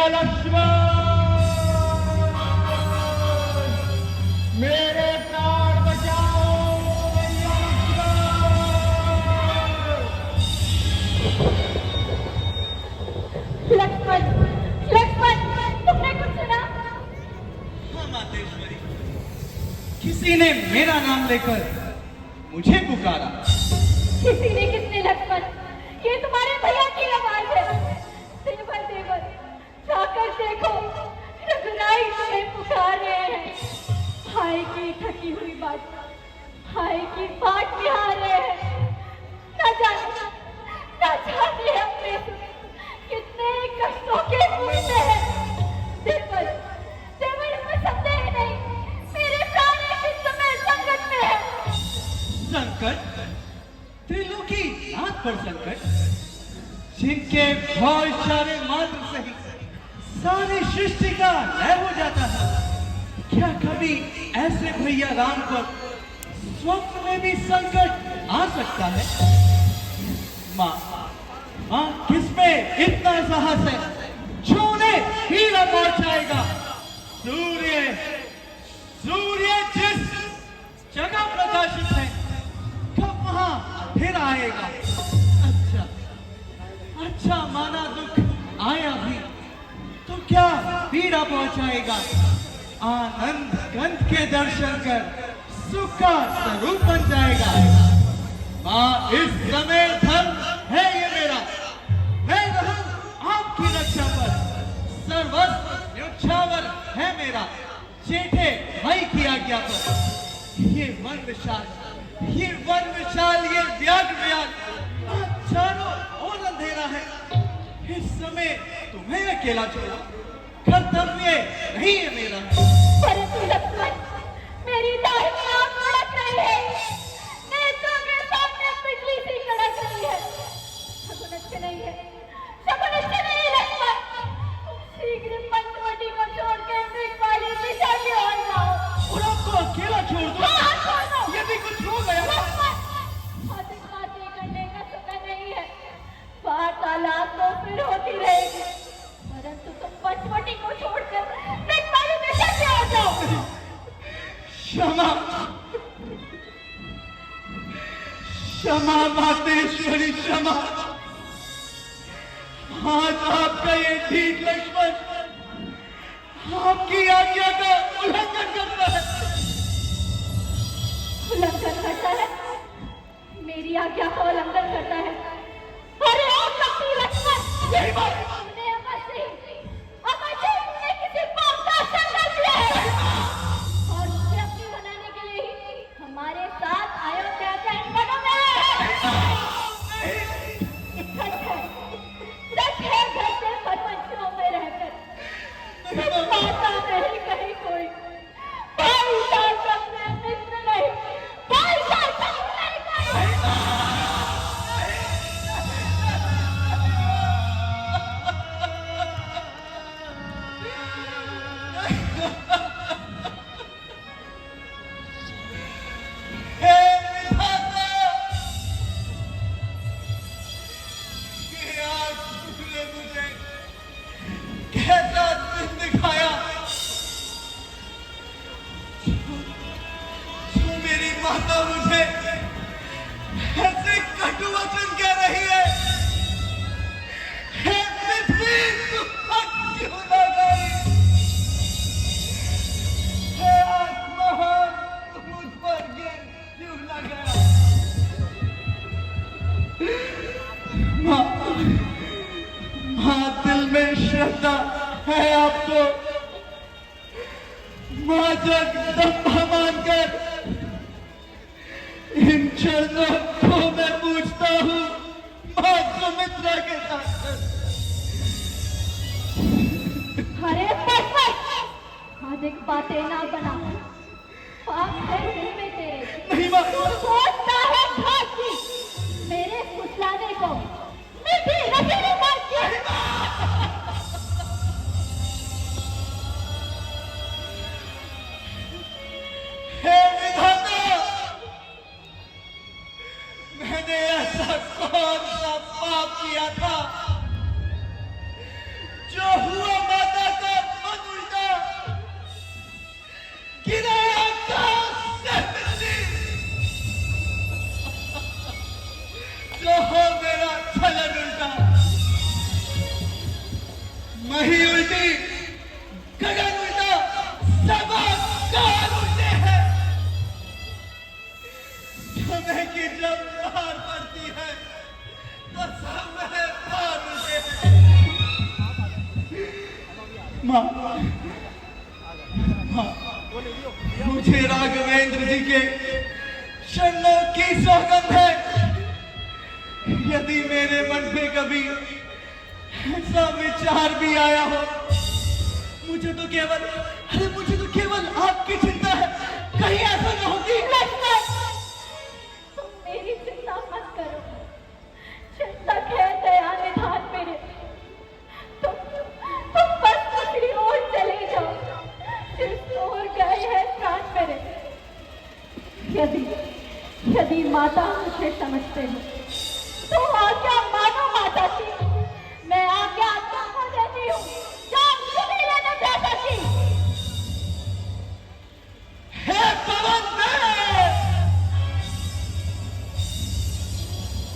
लक्ष्मण, मेरे प्राण बचाओ भैया लक्ष्मण। लक्ष्मण, तुमने कुछ सुना? हाँ मातेश्वरी, किसी ने मेरा नाम लेकर मुझे पुकारा। किसी ने किसने लक्ष्मण? ये तुम्हारे भैया की आवाज है। देवर देवर, जाकर देखो, रघुराई तुम्हें पुकार रहे हैं। भाई की थकी हुई बात, भाई की बाट निहार रहे हैं। न जाने अपने कितने कष्टों के मुंह में है। देवर देवर, इसमें संदेह नहीं, मेरे प्राण इस समय संकट में है। संकट? त्रिलोकी नाथ पर संकट, जिनके भय इशारे मात्र से ही सारी सृष्टि का लय हो जाता है। क्या कभी ऐसे भैया राम पर स्वप्न में भी संकट आ सकता है? माँ किस पे इतना साहस है जो उन्हें हीरा पहुंचाएगा? सूर्य सूर्य जिस जगह प्रकाशित है, कब वहां फिर आएगा? अच्छा माना दुख आया भी तो क्या पीड़ा पहुंचाएगा? आनंद कंठ के दर्शन कर सुख का स्वरूप बन जाएगा। माँ, इस समय धर्म है ये मेरा, मैं रहूं आपकी रक्षा पर। सर्वस्व न्योछावर है मेरा, जेठे भाई की आज्ञा पर। ये वन विशाल, ये व्याघ्र चारों ओर अंधेरा है। इस समय तुम्हें अकेला छोड़ो कर्तव्य नहीं है मेरा। परंतु लक्ष्मण, मेरी दाहिनी आंख कड़क रही है, नेत्रों के सामने बिजली सी कड़क रही है। शकुन अच्छे नहीं है, शकुन अच्छे नहीं लक्ष्मण। शीघ्र पंचवटी को छोड़ के मृग वाली दिशा की ओर जाओ। और आपको अकेला छोड़ दो? हाँ, छोड़ दो। यदि कुछ हो गया? अधिक बातें करने का समय नहीं है, वार्तालाप तो फिर होती रहेगी, परंतु तुम पंचवटी को छोड़कर मृग वाली दिशा की ओर जाओ। क्षमा क्षमा मातेश्वरी, क्षमा। आज आपका ये ठीक लक्ष्मण आपकी आज्ञा का उल्लंघन करता है। उल्लंघन करता है? मेरी आज्ञा का उल्लंघन करता है? अरे ओ शक्ति लक्ष्मण, यही बात तुमने अवश्य तुमने किसी पाप का संकल्प लिया है और उसे अपनी बनाने के लिए ही हमारे साथ अयोध्या के अंगनों में आया है। सच है, घर से परपंचों में रहकर माता नहीं कहीं कोई, भाई का मित्र नहीं, भाई का नहीं कोई। माता मुझे ऐसे कटु वचन कह रही है। हे पृथ्वी, तुम क्यों न गई? हे आसमान, तुम मुझ पर गिर क्यों न गया? माँ, दिल में श्रद्धा है आपको। माँ, जगदम्बा मानकर इन चरणों को मैं पूछता हूँ। माँ सुमित्रा के साथ। अरे अधिक बातें ना बना, पाप है दिल में तेरे। नहीं माँ। तू सोचता है फांसी मेरे फुसलाने को, मीठी रसीली बात की। हे विधाता, मैंने ऐसा कौन सा पाप किया था जो हुआ कहो मेरा छलन उल्टा, मही उल्टी, गगन उल्टा, सब आसमान उल्टे हैं। समय की जब लहर पड़ती है तो सब पार उल्टे हैं। माँ, मुझे राघवेंद्र जी के चरणों की सौगंध है। यदि मेरे मन में कभी ऐसा विचार भी आया हो, मुझे तो केवल आपकी चिंता है। कहीं ऐसा न हो कि तुम मेरी चिंता मत करो। चिंतक है दया निधान मेरे। तुम बस दूसरी ओर चले जाओ जिस ओर गए हैं प्राण मेरे। यदि माता मुझे समझते हो तो आज्ञा मानो माता की। मैं आज्ञा तुमको देती हूँ। जाओ तुम्हें लेने बेटा की। हे पवन देव,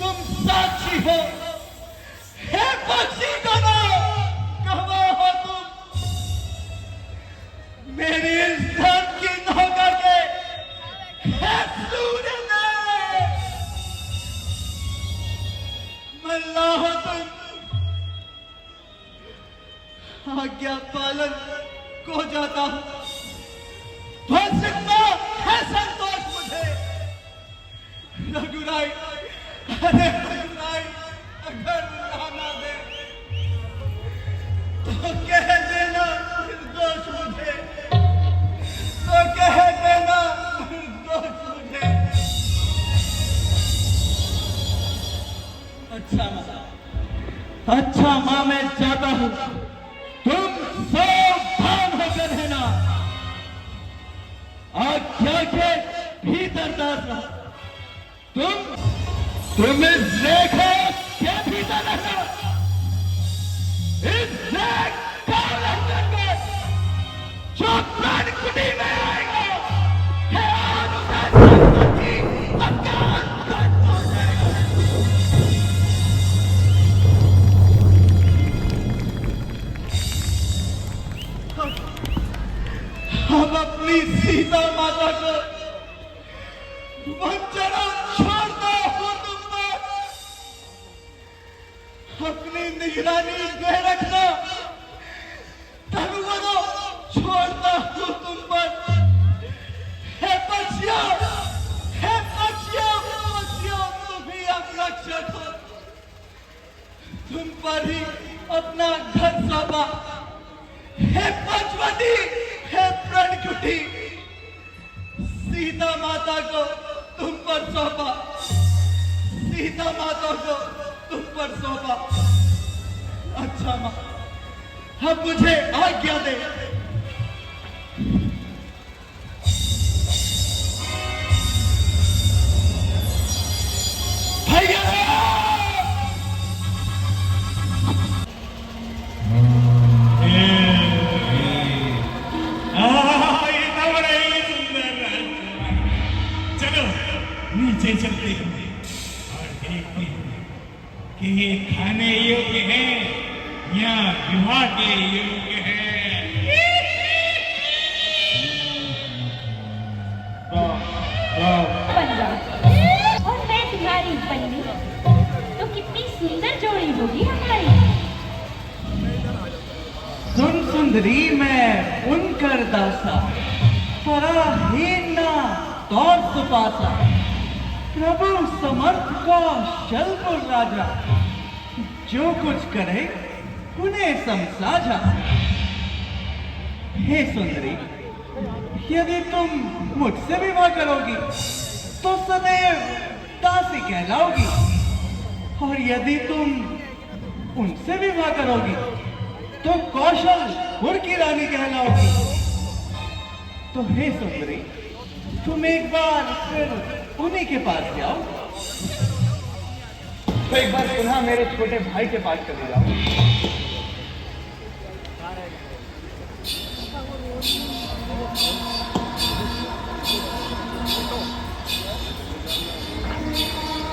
तुम साक्षी हो। हे पक्षी दोनों, कहाँ हो तुम? मेरी इस धन की नौका के हे सूर्य देव, मल्ला हो तुम। आज्ञा पालन को जाता हूं, बस इतना है संतोष मुझे। रघुराई, अरे रघुराई, अगर लाना दे तो कह देना निर्दोष मुझे, तो कह देना निर्दोष मुझे। अच्छा माँ, मैं जाता हूँ। तुम सावधान होकर रहना। आज्ञा के भीतर दास रहो। तुम इस रेखा के भीतर रहना। इस रेख का उल्लंघन कर जो प्राण कुटी में आएगा, हे अनुशासन अज्ञान हो जाएगा। हम अपनी सीता माता को वंचना छोड़ता हूं तुम पर। अपनी निगरानी में रखना। तनुवनो छोड़ता हूं तुम पर। हे पक्षियों, हे पक्षियों, तुम ही अब रक्षक हो। तुम पर ही अपना घर सौंपा। हे पंचवटी, हे प्रणकुटी, सीता माता को तुम पर सौंपा। सीता माता को तुम पर सौंपा। अच्छा मां, अब मुझे आज्ञा दे। भैया, नीचे चलते हैं और देखते हैं कि ये खाने योग्य है या विवाह के योग्य है। बन जाओ और मैं तुम्हारी बन्नी, तो कितनी सुंदर जोड़ी होगी हमारी। सुन सुंदरी, मैं उनकर दासा, पराहीन ना तौर सुपासा, प्रभु समर्थ का शल्पुर राजा, जो कुछ करे उन्हें समसाझा। हे सुंदरी, यदि तुम मुझसे विवाह करोगी तो सदैव दासी कहलाओगी, और यदि तुम उनसे विवाह करोगी तो कौशलपुर की रानी कहलाओगी। तो हे सुंदरी, तुम एक बार फिर उन्हीं के पास जाओ। तो एक बार पुनः मेरे छोटे भाई के पास चले जाओ।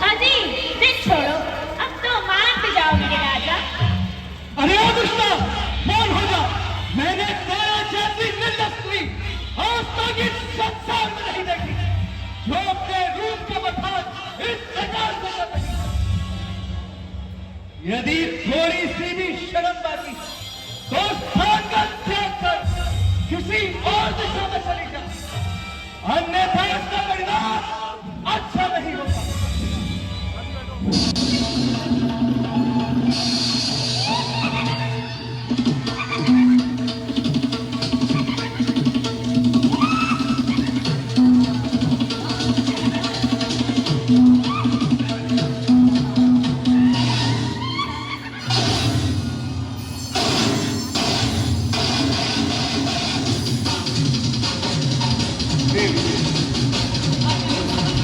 अजी जिद छोड़ो। यदि थोड़ी सी भी शर्म बाकी तो स्थान का त्याग कर किसी और दिशा में चली जा, अन्यथा इसका परिणाम अच्छा नहीं होगा।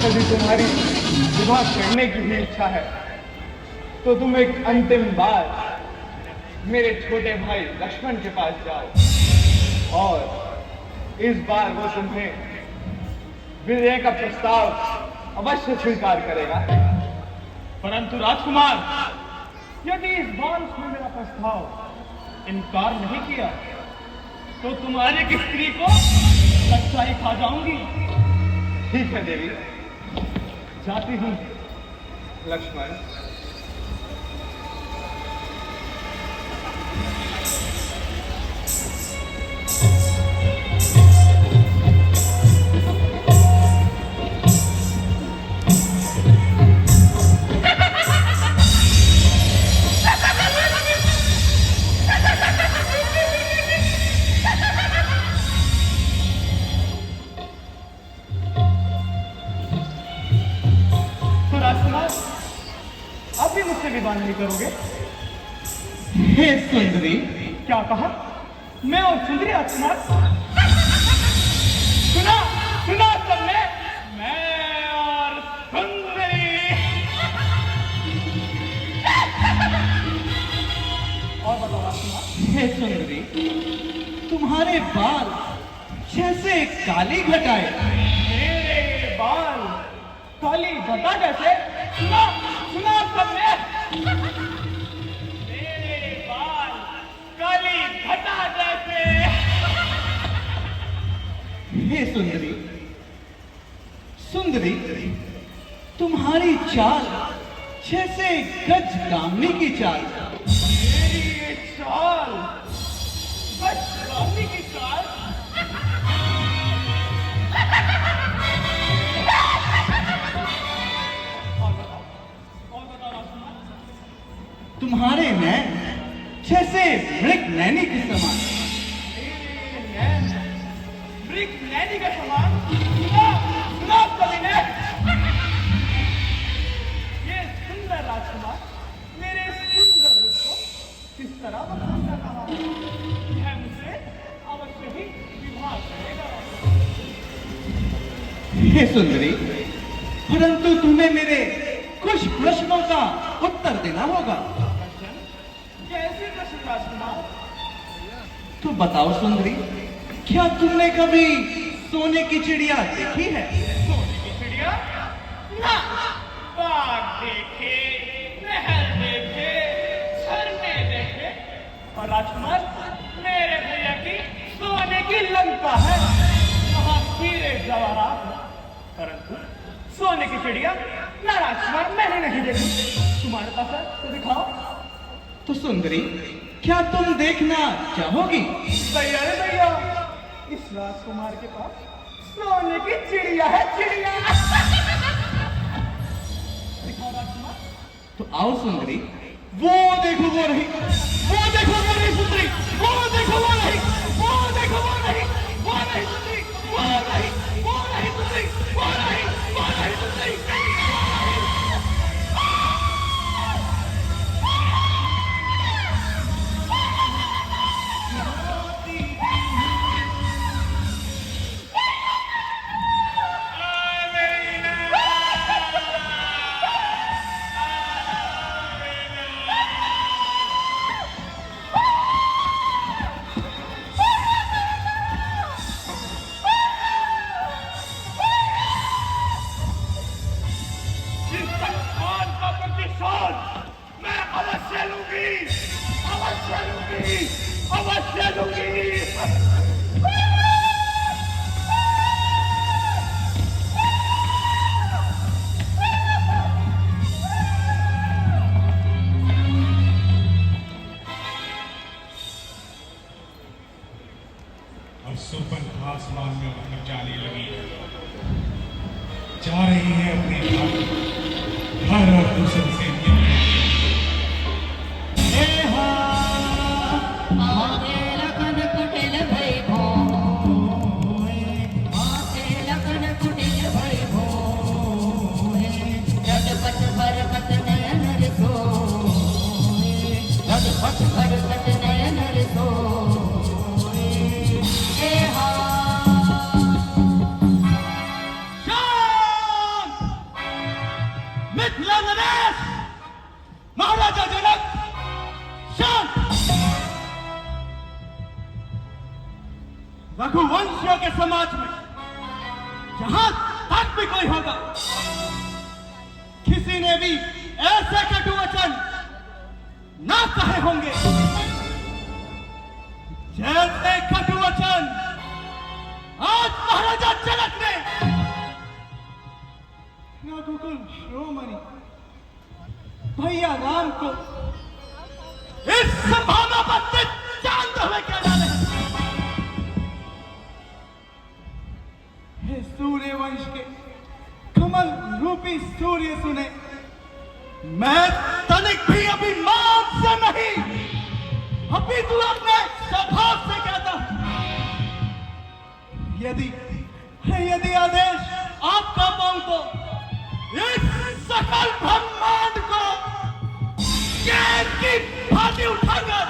यदि तुम्हारी विवाह करने की भी इच्छा है तो तुम एक अंतिम बार मेरे छोटे भाई लक्ष्मण के पास जाओ और इस बार वो तुम्हें विनय का प्रस्ताव अवश्य स्वीकार करेगा। परंतु राजकुमार, यदि इस बार उसने मेरा प्रस्ताव इनकार नहीं किया तो तुम्हारी की स्त्री को सच्चाई खा जाऊंगी। ठीक है देवी, जाती हूँ। लक्ष्मण, आप भी मुझसे विवाह नहीं करोगे? हे सुंदरी, क्या कहा? मैं और सुंदरी राजकुमार? सुना सुना सबने, मैं और सुंदरी। और बताओ राजकुमार। हे सुंदरी, तुम्हारे बाल जैसे काली घटाए। मेरे बाल काली घटा जैसे? सुना सुना सबने, मेरे बाल काली घटा जैसे। हे सुंदरी, सुंदरी, तुम्हारी चाल जैसे गजगामिनी की चाल। मेरी ये चाल गजगामिनी की चाल? तुम्हारे नैन जैसे मृग नैनी के समान। मृग नैनी के समान? सुना सुना कभी ने, ये सुंदर राजकुमार मेरे सुंदर रूप को किस तरह बखान कर रहा है। यह मुझसे अवश्य ही विवाह करेगा। हे सुंदरी, परंतु तुम्हें मेरे कुछ प्रश्नों का उत्तर देना होगा। कैसे प्रश्न राजकुमार? तो बताओ सुंदरी, क्या तुमने कभी सोने की चिड़िया देखी है? सोने की चिड़िया? ना, बाग देखे, नहर देखे, झरने देखे, और राजकुमार मेरे भैया की सोने की लंका है, वहां हीरे जवाहरात हैं। परंतु सोने की चिड़िया ना राजकुमार मैंने नहीं देखी। तुम्हारे पास है तो दिखाओ। तो सुंदरी, क्या तुम देखना चाहोगी? भैया रे भैया, इस राजकुमार के पास सोने की चिड़िया है, चिड़िया। दिखाओ राजकुमार। तो आओ सुंदरी, वो देखो वो रही, वो देखो वो रही सुंदरी, वो देखो वो रही, वो देखो वो रही, वो रही सुंदरी, वो रही, वो रही सुंदरी, वो रही, वो रही सुंदरी। अवश्य दूंगी। अवसर से न्याय मिथिला नरेश, महाराजा जनक, शांत। रघुवंशियों के समाज में जहां तक भी कोई होगा, किसी ने भी ऐसे कटु वचन ना कहे होंगे जैसे कटु वचन आज महाराजा जनक ने रघुकुल शिरोमणि भैया राम को इस संभावना पर से जानते हुए क्या डाले। हे सूर्य वंश के कमल रूपी सूर्य सुने, मैं तनिक भी अभिमान से नहीं, अभी तू अपने स्वभाव से कहता हूं, यदि आदेश आपका पाऊं तो इस सकल ब्रह्मांड को कैद की भांति उठाकर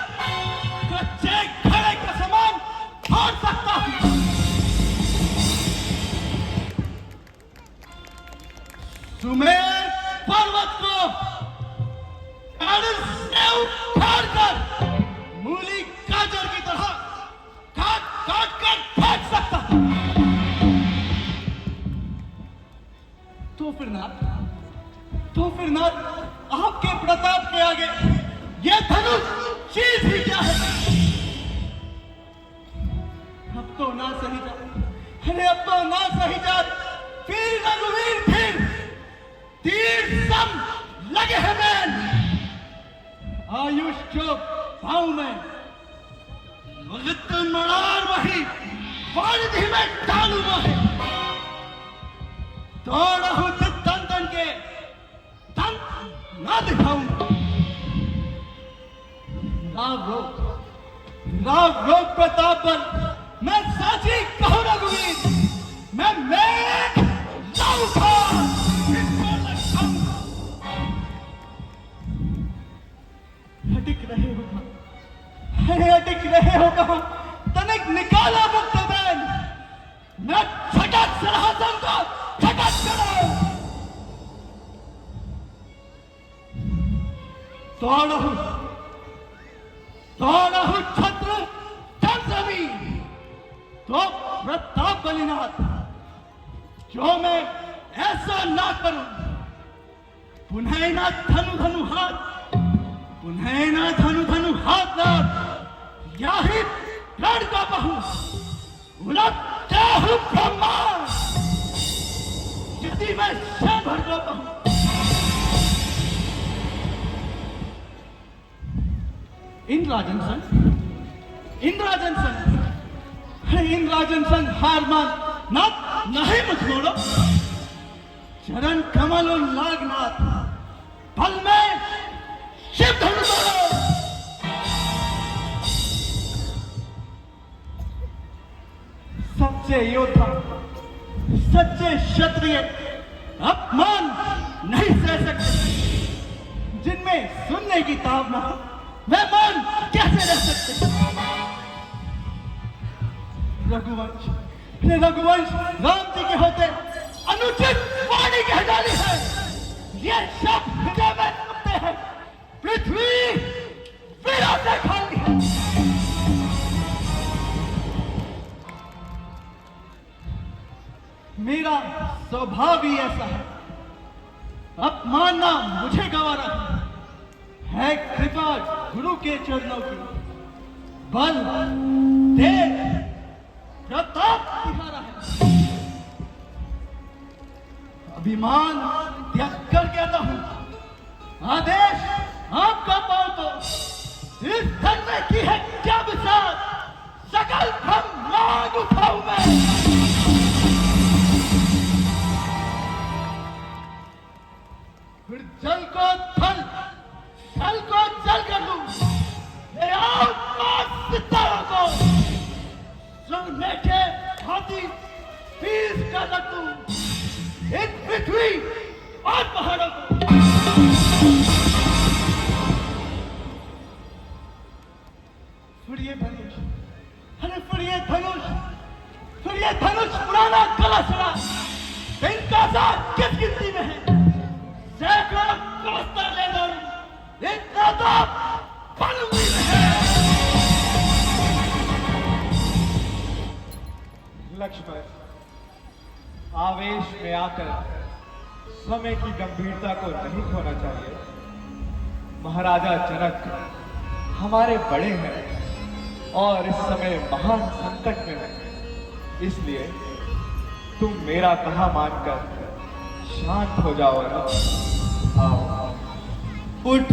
कच्चे घड़े के समान फोड़ सकता हूं। सुमेर पर्वत को से उखाड़कर मूली गाजर की तरह काट काट कर फेंक सकता हूं। तो फिर नाथ आपके प्रताप के आगे यह धनुष चीज ही क्या है। अब तो ना सही जात, अरे अब तो ना सही जात, फिर रघुवीर फिर तीर सम लगे हैं मैन, आयुष जो भाव में मुझे मरार वही वाणिधि में डालू है, दौड़हु दंतन के दंत ना दिखाऊं। राव रोग प्रताप पर मैं साची कहूं रघुवीर, मैं मेघ लाऊं खान, इसको लखाऊं। अटक रहे हो कहां, अरे अटक रहे हो कहां, तनिक निकाला मुक्त बैन, मैं झटक सिंहासन को झटक करो। दौड़हु छत्र चंद्रवी, तो प्रताप बलिनाथ, जो मैं ऐसा ना करूं, पुनः ना धनु धनु हाथ, पुनः ना धनु धनु हाथ लाभ, या ही प्राण का बहु उलटते हूं ब्रह्मांड, यदि मैं सब भर जाता हूं। इंद्राजन सन हार मान ना नहीं मत छोड़ो, चरण कमल और लागनाथ, बल में शिव धनु तोड़ो। सच्चे योद्धा, सच्चे क्षत्रिय अपमान नहीं सह सकते, जिनमें सुनने की ताब ना हो, वे मान कैसे रह सकते। रघुवंश राम जी के होते अनुचित वाणी कह डाली है, ये शब्द जो मैं सुनते हैं, पृथ्वी वीरों से खाली है। मेरा स्वभाव ही ऐसा है, अपमानना मुझे गवारा है कृपा गुरु के चरणों की, बल तेज प्रताप दिखा रहा है। अभिमान त्याग कर कहता हूं, आदेश आपका पाओ तो इस धन में की है क्या विचार, सकल ब्रह्मांड उठाऊं मैं। फिर जल को थल, थल को जल कर दूं। ले आओ पांच सितारों को, सुनने के हाथी पीस कर रख दूं इन पृथ्वी और पहाड़ों को। फिर ये धनुष, अरे फिर ये धनुष, फिर ये धनुष पुराना कलशरा, इनका साथ किस गिनती में है? सैकड़ों कलस्तर ले लो, इतना तो पलवी में है। लक्ष्मण, आवेश में आकर समय की गंभीरता को नहीं खोना चाहिए। महाराजा जनक हमारे बड़े हैं और इस समय महान संकट में हैं। इसलिए तुम मेरा कहा मानकर शांत हो जाओ ना। आओ। उठ